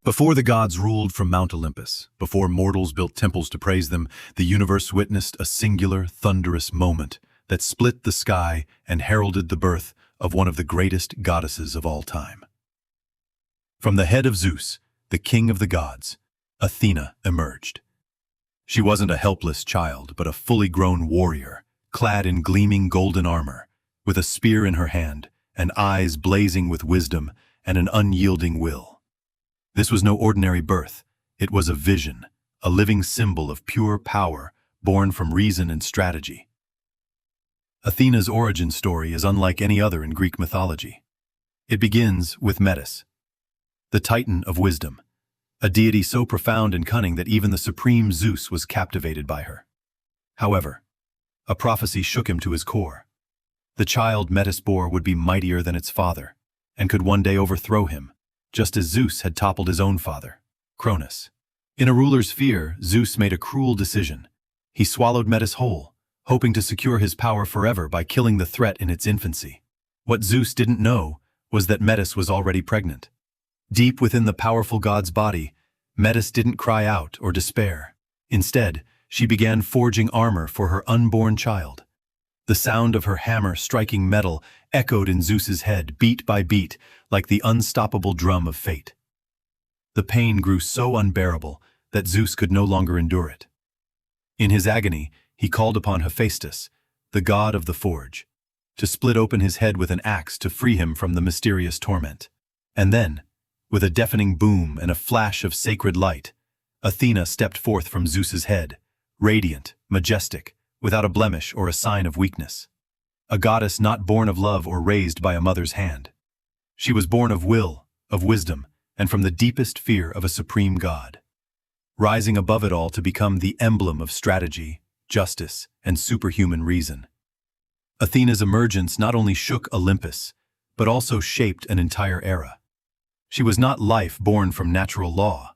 Before the gods ruled from Mount Olympus, before mortals built temples to praise them, the universe witnessed a singular, thunderous moment that split the sky and heralded the birth of one of the greatest goddesses of all time. From the head of Zeus, the king of the gods, Athena emerged. She wasn't a helpless child, but a fully grown warrior, clad in gleaming golden armor, with a spear in her hand and eyes blazing with wisdom and an unyielding will. This was no ordinary birth. It was a vision, a living symbol of pure power, born from reason and strategy. Athena's origin story is unlike any other in Greek mythology. It begins with Metis, the titan of wisdom, a deity so profound and cunning that even the supreme Zeus was captivated by her. However, a prophecy shook him to his core. The child Metis bore would be mightier than its father, and could one day overthrow him, just as Zeus had toppled his own father, Cronus. In a ruler's fear, Zeus made a cruel decision. He swallowed Metis whole, hoping to secure his power forever by killing the threat in its infancy. What Zeus didn't know was that Metis was already pregnant. Deep within the powerful god's body, Metis didn't cry out or despair. Instead, she began forging armor for her unborn child. The sound of her hammer striking metal echoed in Zeus's head, beat by beat, like the unstoppable drum of fate. The pain grew so unbearable that Zeus could no longer endure it. In his agony, he called upon Hephaestus, the god of the forge, to split open his head with an axe to free him from the mysterious torment. And then, with a deafening boom and a flash of sacred light, Athena stepped forth from Zeus's head, radiant, majestic, without a blemish or a sign of weakness. A goddess not born of love or raised by a mother's hand. She was born of will, of wisdom, and from the deepest fear of a supreme god, rising above it all to become the emblem of strategy, justice, and superhuman reason. Athena's emergence not only shook Olympus, but also shaped an entire era. She was not life born from natural law,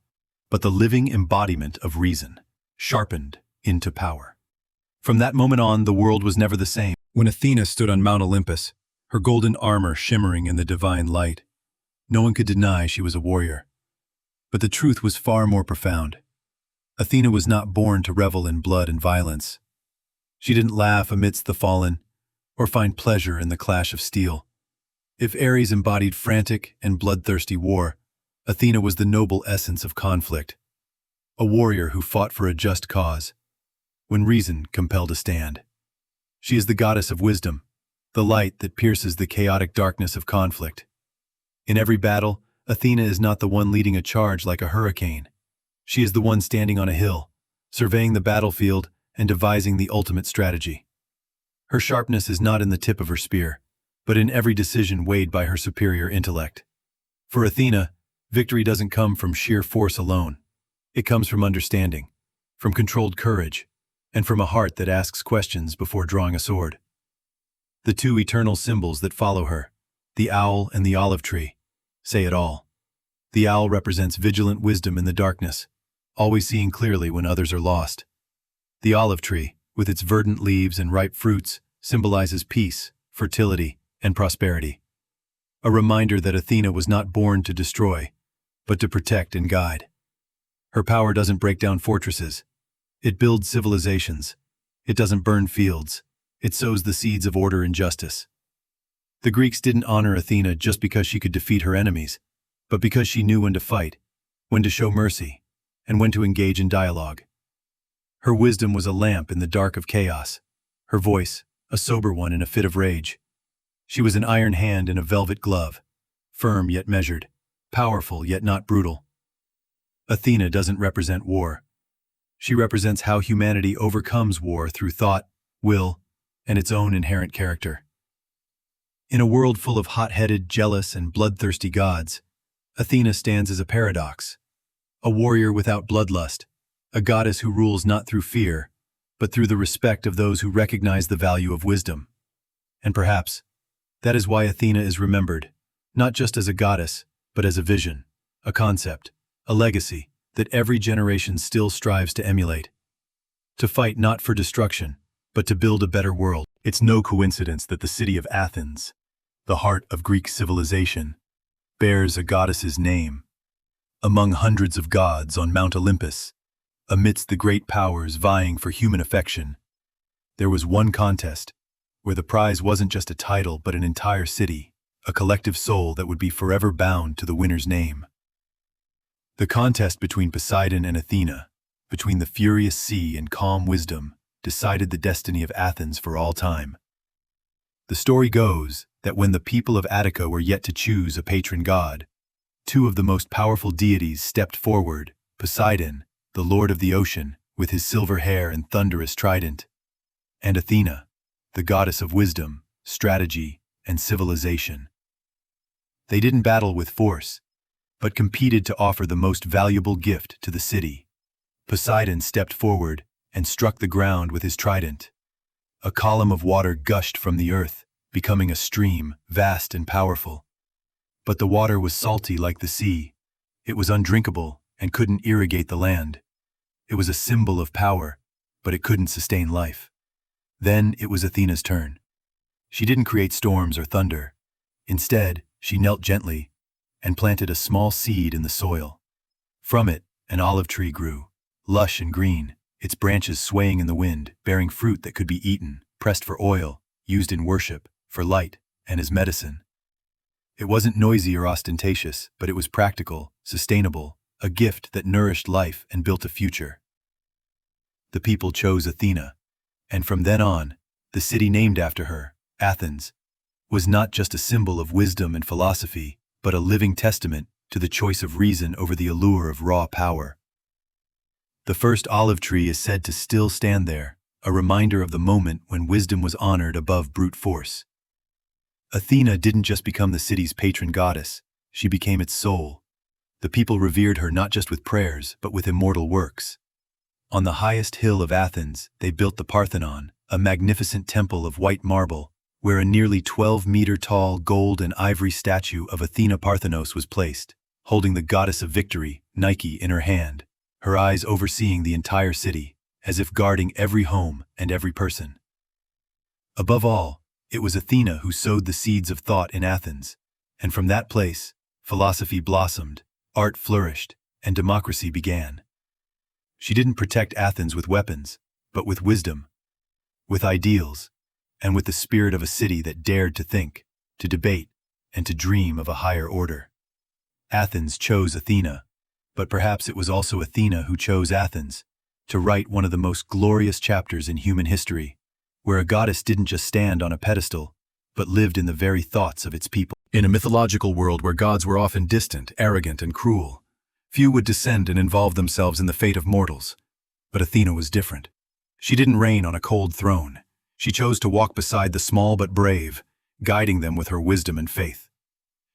but the living embodiment of reason, sharpened into power. From that moment on, the world was never the same. When Athena stood on Mount Olympus, her golden armor shimmering in the divine light, no one could deny she was a warrior. But the truth was far more profound. Athena was not born to revel in blood and violence. She didn't laugh amidst the fallen, or find pleasure in the clash of steel. If Ares embodied frantic and bloodthirsty war, Athena was the noble essence of conflict, a warrior who fought for a just cause, when reason compelled a stand. She is the goddess of wisdom, the light that pierces the chaotic darkness of conflict. In every battle, Athena is not the one leading a charge like a hurricane. She is the one standing on a hill, surveying the battlefield and devising the ultimate strategy. Her sharpness is not in the tip of her spear, but in every decision weighed by her superior intellect. For Athena, victory doesn't come from sheer force alone. It comes from understanding, from controlled courage, and from a heart that asks questions before drawing a sword. The two eternal symbols that follow her, the owl and the olive tree, say it all. The owl represents vigilant wisdom in the darkness, always seeing clearly when others are lost. The olive tree, with its verdant leaves and ripe fruits, symbolizes peace, fertility, and prosperity. A reminder that Athena was not born to destroy, but to protect and guide. Her power doesn't break down fortresses. It builds civilizations. It doesn't burn fields. It sows the seeds of order and justice. The Greeks didn't honor Athena just because she could defeat her enemies, but because she knew when to fight, when to show mercy, and when to engage in dialogue. Her wisdom was a lamp in the dark of chaos, her voice a sober one in a fit of rage. She was an iron hand in a velvet glove, firm yet measured, powerful yet not brutal. Athena doesn't represent war. She represents how humanity overcomes war through thought, will, and its own inherent character. In a world full of hot-headed, jealous, and bloodthirsty gods, Athena stands as a paradox, a warrior without bloodlust, a goddess who rules not through fear, but through the respect of those who recognize the value of wisdom. And perhaps, that is why Athena is remembered, not just as a goddess, but as a vision, a concept, a legacy that every generation still strives to emulate. To fight not for destruction, but to build a better world. It's no coincidence that the city of Athens, the heart of Greek civilization, bears a goddess's name. among hundreds of gods on Mount Olympus, amidst the great powers vying for human affection, there was one contest where the prize wasn't just a title but an entire city, a collective soul that would be forever bound to the winner's name. The contest between Poseidon and Athena, between the furious sea and calm wisdom, decided the destiny of Athens for all time. The story goes that when the people of Attica were yet to choose a patron god, two of the most powerful deities stepped forward: Poseidon, the lord of the ocean, with his silver hair and thunderous trident, and Athena, the goddess of wisdom, strategy, and civilization. They didn't battle with force, but competed to offer the most valuable gift to the city. Poseidon stepped forward and struck the ground with his trident. A column of water gushed from the earth, becoming a stream, vast and powerful. But the water was salty like the sea. It was undrinkable and couldn't irrigate the land. It was a symbol of power, but it couldn't sustain life. Then it was Athena's turn. She didn't create storms or thunder. Instead, she knelt gently and planted a small seed in the soil. From it, an olive tree grew, lush and green, its branches swaying in the wind, bearing fruit that could be eaten, pressed for oil, used in worship, for light, and as medicine. It wasn't noisy or ostentatious, but it was practical, sustainable, a gift that nourished life and built a future. The people chose Athena, and from then on, the city named after her, Athens, was not just a symbol of wisdom and philosophy, but a living testament to the choice of reason over the allure of raw power. The first olive tree is said to still stand there, a reminder of the moment when wisdom was honored above brute force. Athena didn't just become the city's patron goddess, she became its soul. The people revered her not just with prayers, but with immortal works. On the highest hill of Athens, they built the Parthenon, a magnificent temple of white marble, where a nearly 12-meter-tall gold and ivory statue of Athena Parthenos was placed, holding the goddess of victory, Nike, in her hand, her eyes overseeing the entire city, as if guarding every home and every person. Above all, it was Athena who sowed the seeds of thought in Athens, and from that place, philosophy blossomed, art flourished, and democracy began. She didn't protect Athens with weapons, but with wisdom, with ideals, and with the spirit of a city that dared to think, to debate, and to dream of a higher order. Athens chose Athena, but perhaps it was also Athena who chose Athens, to write one of the most glorious chapters in human history, where a goddess didn't just stand on a pedestal, but lived in the very thoughts of its people. In a mythological world where gods were often distant, arrogant, and cruel, few would descend and involve themselves in the fate of mortals. But Athena was different. She didn't reign on a cold throne. She chose to walk beside the small but brave, guiding them with her wisdom and faith.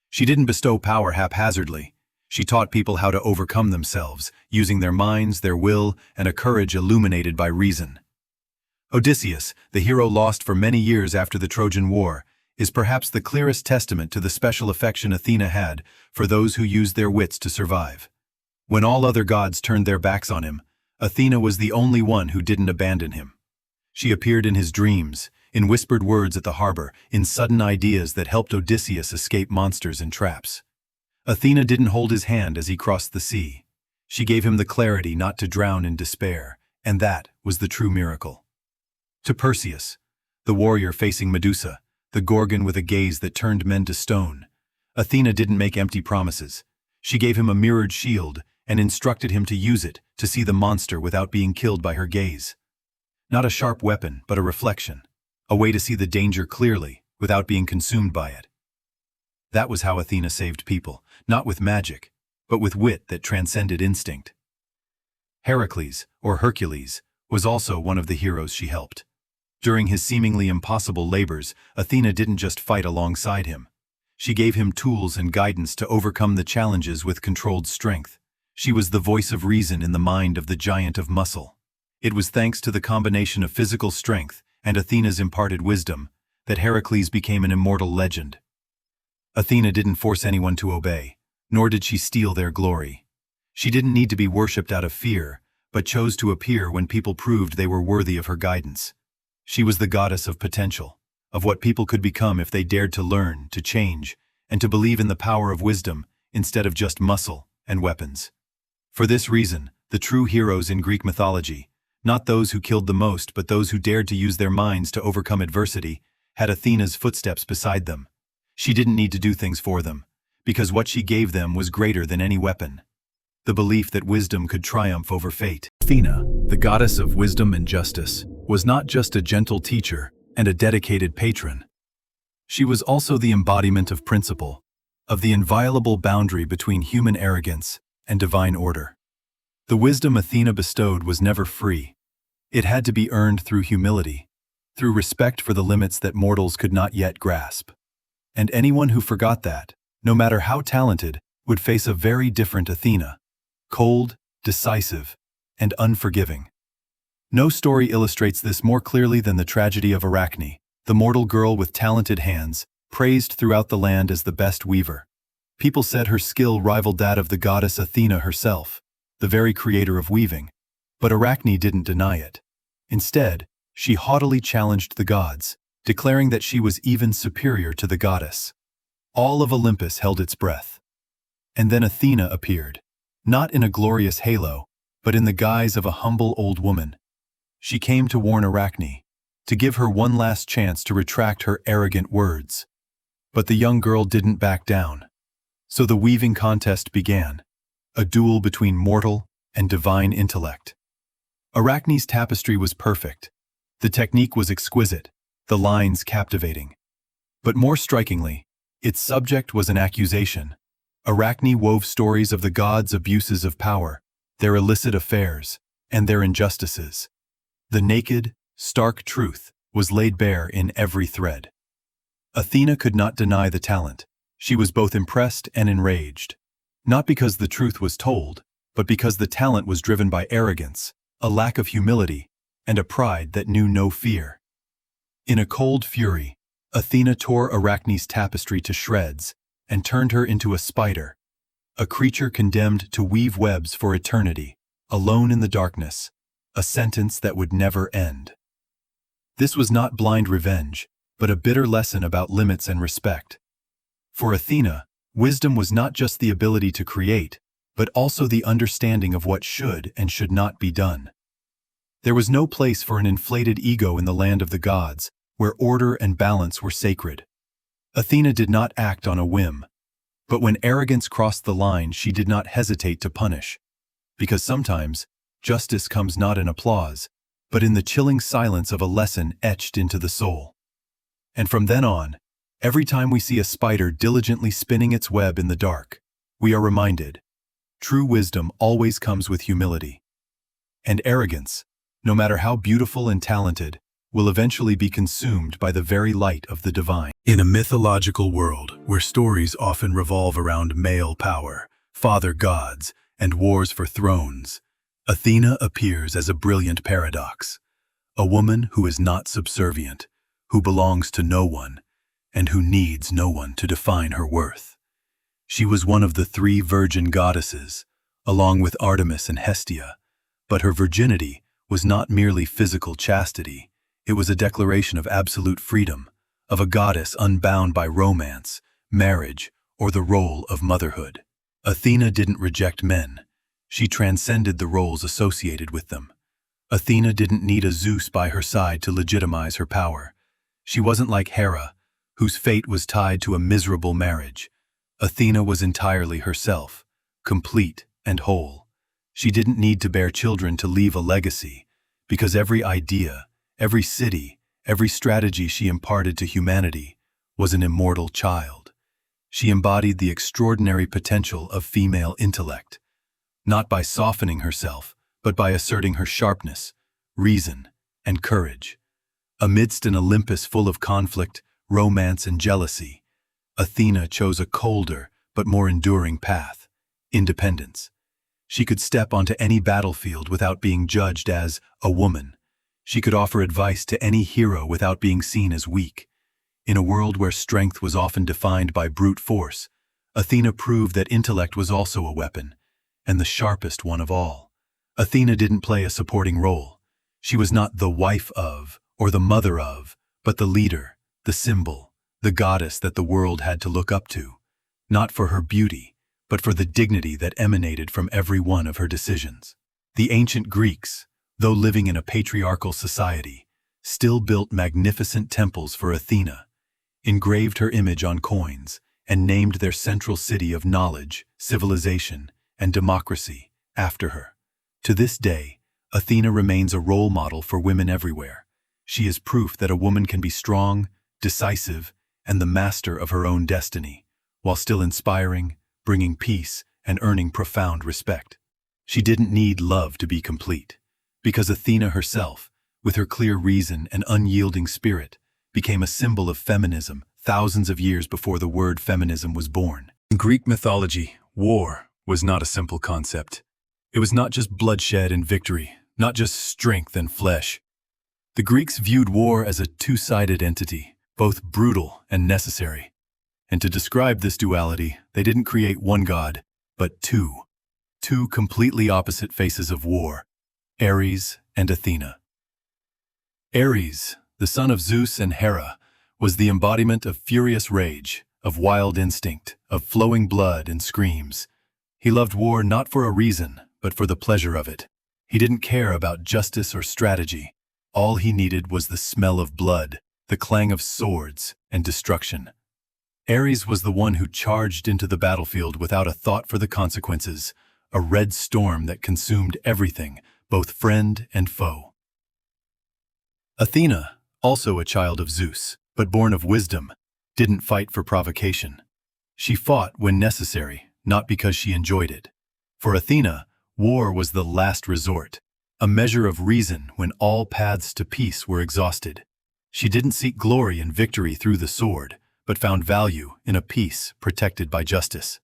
She didn't bestow power haphazardly. She taught people how to overcome themselves, using their minds, their will, and a courage illuminated by reason. Odysseus, the hero lost for many years after the Trojan War, is perhaps the clearest testament to the special affection Athena had for those who used their wits to survive. When all other gods turned their backs on him, Athena was the only one who didn't abandon him. She appeared in his dreams, in whispered words at the harbor, in sudden ideas that helped Odysseus escape monsters and traps. Athena didn't hold his hand as he crossed the sea. She gave him the clarity not to drown in despair, and that was the true miracle. To Perseus, the warrior facing Medusa, the Gorgon with a gaze that turned men to stone, Athena didn't make empty promises. She gave him a mirrored shield and instructed him to use it to see the monster without being killed by her gaze. Not a sharp weapon, but a reflection, a way to see the danger clearly without being consumed by it. That was how Athena saved people, not with magic, but with wit that transcended instinct. Heracles, or Hercules, was also one of the heroes she helped. During his seemingly impossible labors, Athena didn't just fight alongside him. She gave him tools and guidance to overcome the challenges with controlled strength. She was the voice of reason in the mind of the giant of muscle. It was thanks to the combination of physical strength and Athena's imparted wisdom that Heracles became an immortal legend. Athena didn't force anyone to obey, nor did she steal their glory. She didn't need to be worshipped out of fear, but chose to appear when people proved they were worthy of her guidance. She was the goddess of potential, of what people could become if they dared to learn, to change, and to believe in the power of wisdom instead of just muscle, and weapons. For this reason, the true heroes in Greek mythology, not those who killed the most but those who dared to use their minds to overcome adversity, had Athena's footsteps beside them. She didn't need to do things for them, because what she gave them was greater than any weapon. The belief that wisdom could triumph over fate. Athena, the goddess of wisdom and justice, was not just a gentle teacher and a dedicated patron. She was also the embodiment of principle, of the inviolable boundary between human arrogance and divine order. The wisdom Athena bestowed was never free. It had to be earned through humility, through respect for the limits that mortals could not yet grasp. And anyone who forgot that, no matter how talented, would face a very different Athena, cold, decisive, and unforgiving. No story illustrates this more clearly than the tragedy of Arachne, the mortal girl with talented hands, praised throughout the land as the best weaver. People said her skill rivaled that of the goddess Athena herself, the very creator of weaving. But Arachne didn't deny it. Instead, she haughtily challenged the gods, declaring that she was even superior to the goddess. All of Olympus held its breath. And then Athena appeared, not in a glorious halo, but in the guise of a humble old woman. She came to warn Arachne, to give her one last chance to retract her arrogant words. But the young girl didn't back down. So the weaving contest began, a duel between mortal and divine intellect. Arachne's tapestry was perfect. The technique was exquisite, the lines captivating. But more strikingly, its subject was an accusation. Arachne wove stories of the gods' abuses of power, their illicit affairs, and their injustices. The naked, stark truth was laid bare in every thread. Athena could not deny the talent. She was both impressed and enraged. Not because the truth was told, but because the talent was driven by arrogance, a lack of humility, and a pride that knew no fear. In a cold fury, Athena tore Arachne's tapestry to shreds and turned her into a spider, a creature condemned to weave webs for eternity, alone in the darkness, a sentence that would never end. This was not blind revenge, but a bitter lesson about limits and respect. For Athena, wisdom was not just the ability to create, but also the understanding of what should and should not be done. There was no place for an inflated ego in the land of the gods, where order and balance were sacred. Athena did not act on a whim. But when arrogance crossed the line, she did not hesitate to punish. Because sometimes, justice comes not in applause, but in the chilling silence of a lesson etched into the soul. And from then on, every time we see a spider diligently spinning its web in the dark, we are reminded, true wisdom always comes with humility. And arrogance, no matter how beautiful and talented, will eventually be consumed by the very light of the divine. In a mythological world where stories often revolve around male power, father gods, and wars for thrones, Athena appears as a brilliant paradox, a woman who is not subservient, who belongs to no one, and who needs no one to define her worth. She was one of the three virgin goddesses, along with Artemis and Hestia, but her virginity was not merely physical chastity. It was a declaration of absolute freedom, of a goddess unbound by romance, marriage, or the role of motherhood. Athena didn't reject men. She transcended the roles associated with them. Athena didn't need a Zeus by her side to legitimize her power. She wasn't like Hera, whose fate was tied to a miserable marriage. Athena was entirely herself, complete and whole. She didn't need to bear children to leave a legacy, because every idea, every city, every strategy she imparted to humanity was an immortal child. She embodied the extraordinary potential of female intellect, not by softening herself, but by asserting her sharpness, reason, and courage. Amidst an Olympus full of conflict, romance, and jealousy, Athena chose a colder but more enduring path: independence. She could step onto any battlefield without being judged as a woman. She could offer advice to any hero without being seen as weak. In a world where strength was often defined by brute force, Athena proved that intellect was also a weapon, and the sharpest one of all. Athena didn't play a supporting role. She was not the wife of, or the mother of, but the leader, the symbol, the goddess that the world had to look up to, not for her beauty, but for the dignity that emanated from every one of her decisions. The ancient Greeks, though living in a patriarchal society, still built magnificent temples for Athena, engraved her image on coins, and named their central city of knowledge, civilization, and democracy after her. To this day, Athena remains a role model for women everywhere. She is proof that a woman can be strong, decisive, and the master of her own destiny, while still inspiring, bringing peace, and earning profound respect. She didn't need love to be complete, because Athena herself, with her clear reason and unyielding spirit, became a symbol of feminism thousands of years before the word feminism was born. In Greek mythology, war was not a simple concept. It was not just bloodshed and victory, not just strength and flesh. The Greeks viewed war as a two-sided entity, both brutal and necessary. And to describe this duality, they didn't create one god, but two completely opposite faces of war, Ares and Athena. Ares, the son of Zeus and Hera, was the embodiment of furious rage, of wild instinct, of flowing blood and screams. He loved war not for a reason, but for the pleasure of it. He didn't care about justice or strategy. All he needed was the smell of blood, the clang of swords, and destruction. Ares was the one who charged into the battlefield without a thought for the consequences, a red storm that consumed everything, both friend and foe. Athena, also a child of Zeus, but born of wisdom, didn't fight for provocation. She fought when necessary, not because she enjoyed it. For Athena, war was the last resort, a measure of reason when all paths to peace were exhausted. She didn't seek glory and victory through the sword, but found value in a peace protected by justice.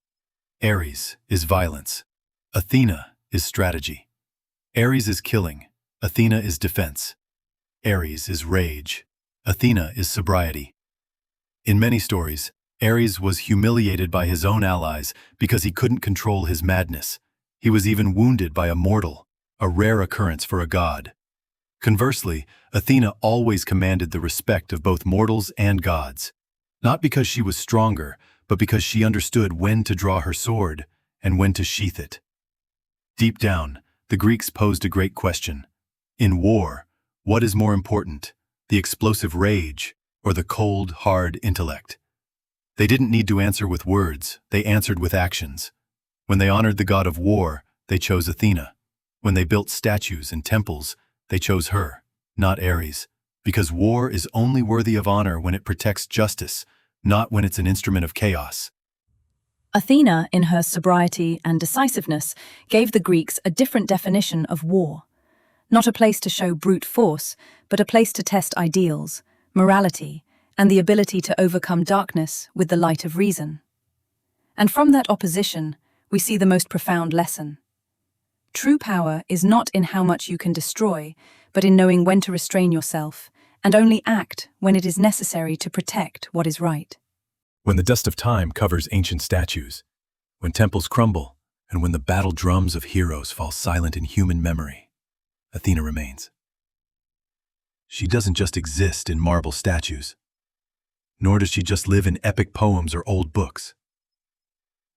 Ares is violence. Athena is strategy. Ares is killing. Athena is defense. Ares is rage. Athena is sobriety. In many stories, Ares was humiliated by his own allies because he couldn't control his madness. He was even wounded by a mortal, a rare occurrence for a god. Conversely, Athena always commanded the respect of both mortals and gods, not because she was stronger, but because she understood when to draw her sword and when to sheath it. Deep down, the Greeks posed a great question. In war, what is more important, the explosive rage or the cold, hard intellect? They didn't need to answer with words, they answered with actions. When they honored the god of war, they chose Athena. When they built statues and temples, they chose her, not Ares, because war is only worthy of honor when it protects justice, not when it's an instrument of chaos. Athena, in her sobriety and decisiveness, gave the Greeks a different definition of war. Not a place to show brute force, but a place to test ideals, morality, and the ability to overcome darkness with the light of reason. And from that opposition, we see the most profound lesson. True power is not in how much you can destroy, but in knowing when to restrain yourself, and only act when it is necessary to protect what is right. When the dust of time covers ancient statues, when temples crumble, and when the battle drums of heroes fall silent in human memory, Athena remains. She doesn't just exist in marble statues, nor does she just live in epic poems or old books.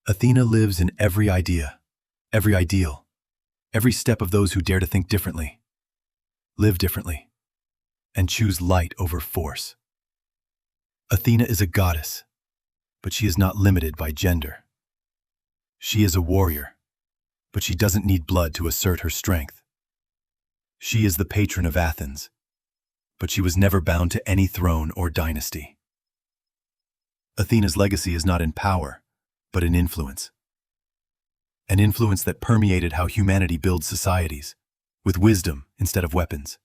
Athena lives in every idea, every ideal, every step of those who dare to think differently, live differently, and choose light over force. Athena is a goddess, but she is not limited by gender. She is a warrior, but she doesn't need blood to assert her strength. She is the patron of Athens, but she was never bound to any throne or dynasty. Athena's legacy is not in power, but in influence. An influence that permeated how humanity builds societies, with wisdom instead of weapons,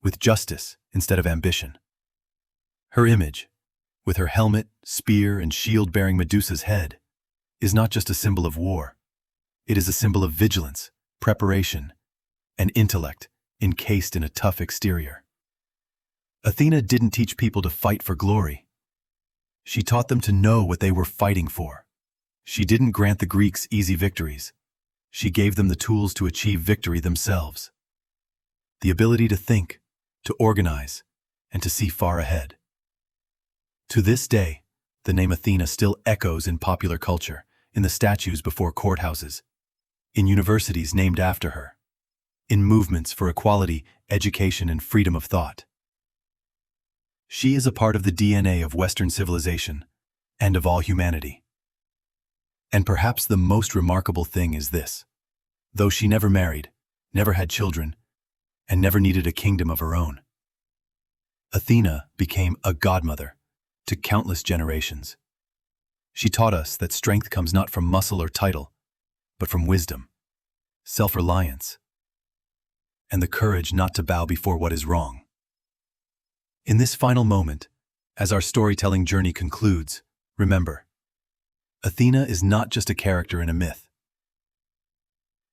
with justice instead of ambition. Her image, with her helmet, spear, and shield bearing Medusa's head, is not just a symbol of war. It is a symbol of vigilance, preparation, and intellect encased in a tough exterior. Athena didn't teach people to fight for glory. She taught them to know what they were fighting for. She didn't grant the Greeks easy victories. She gave them the tools to achieve victory themselves. The ability to think, to organize, and to see far ahead. To this day, the name Athena still echoes in popular culture, in the statues before courthouses, in universities named after her, in movements for equality, education, and freedom of thought. She is a part of the DNA of Western civilization and of all humanity. And perhaps the most remarkable thing is this: though she never married, never had children, and never needed a kingdom of her own, Athena became a godmother to countless generations. She taught us that strength comes not from muscle or title, but from wisdom, self-reliance, and the courage not to bow before what is wrong. In this final moment, as our storytelling journey concludes, remember, Athena is not just a character in a myth.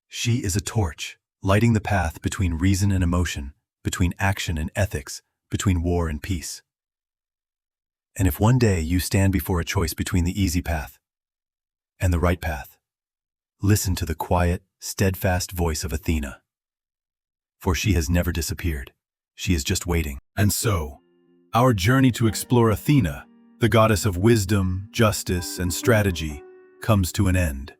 She is a torch, lighting the path between reason and emotion, between action and ethics, between war and peace. And if one day you stand before a choice between the easy path and the right path, listen to the quiet, steadfast voice of Athena. For she has never disappeared. She is just waiting. And so, our journey to explore Athena, the goddess of wisdom, justice, and strategy, comes to an end.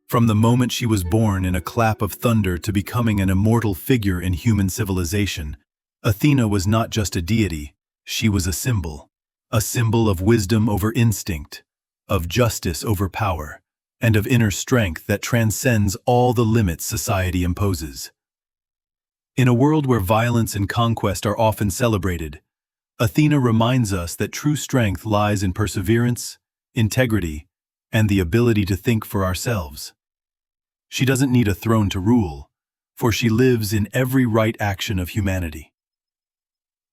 From the moment she was born in a clap of thunder to becoming an immortal figure in human civilization, Athena was not just a deity, she was a symbol of wisdom over instinct, of justice over power, and of inner strength that transcends all the limits society imposes. In a world where violence and conquest are often celebrated, Athena reminds us that true strength lies in perseverance, integrity, and the ability to think for ourselves. She doesn't need a throne to rule, for she lives in every right action of humanity.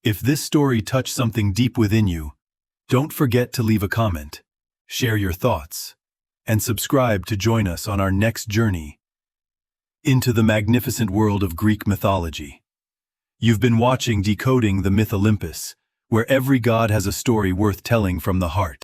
If this story touched something deep within you, don't forget to leave a comment, share your thoughts, and subscribe to join us on our next journey into the magnificent world of Greek mythology. You've been watching Decoding the Myth Olympus, where every god has a story worth telling from the heart.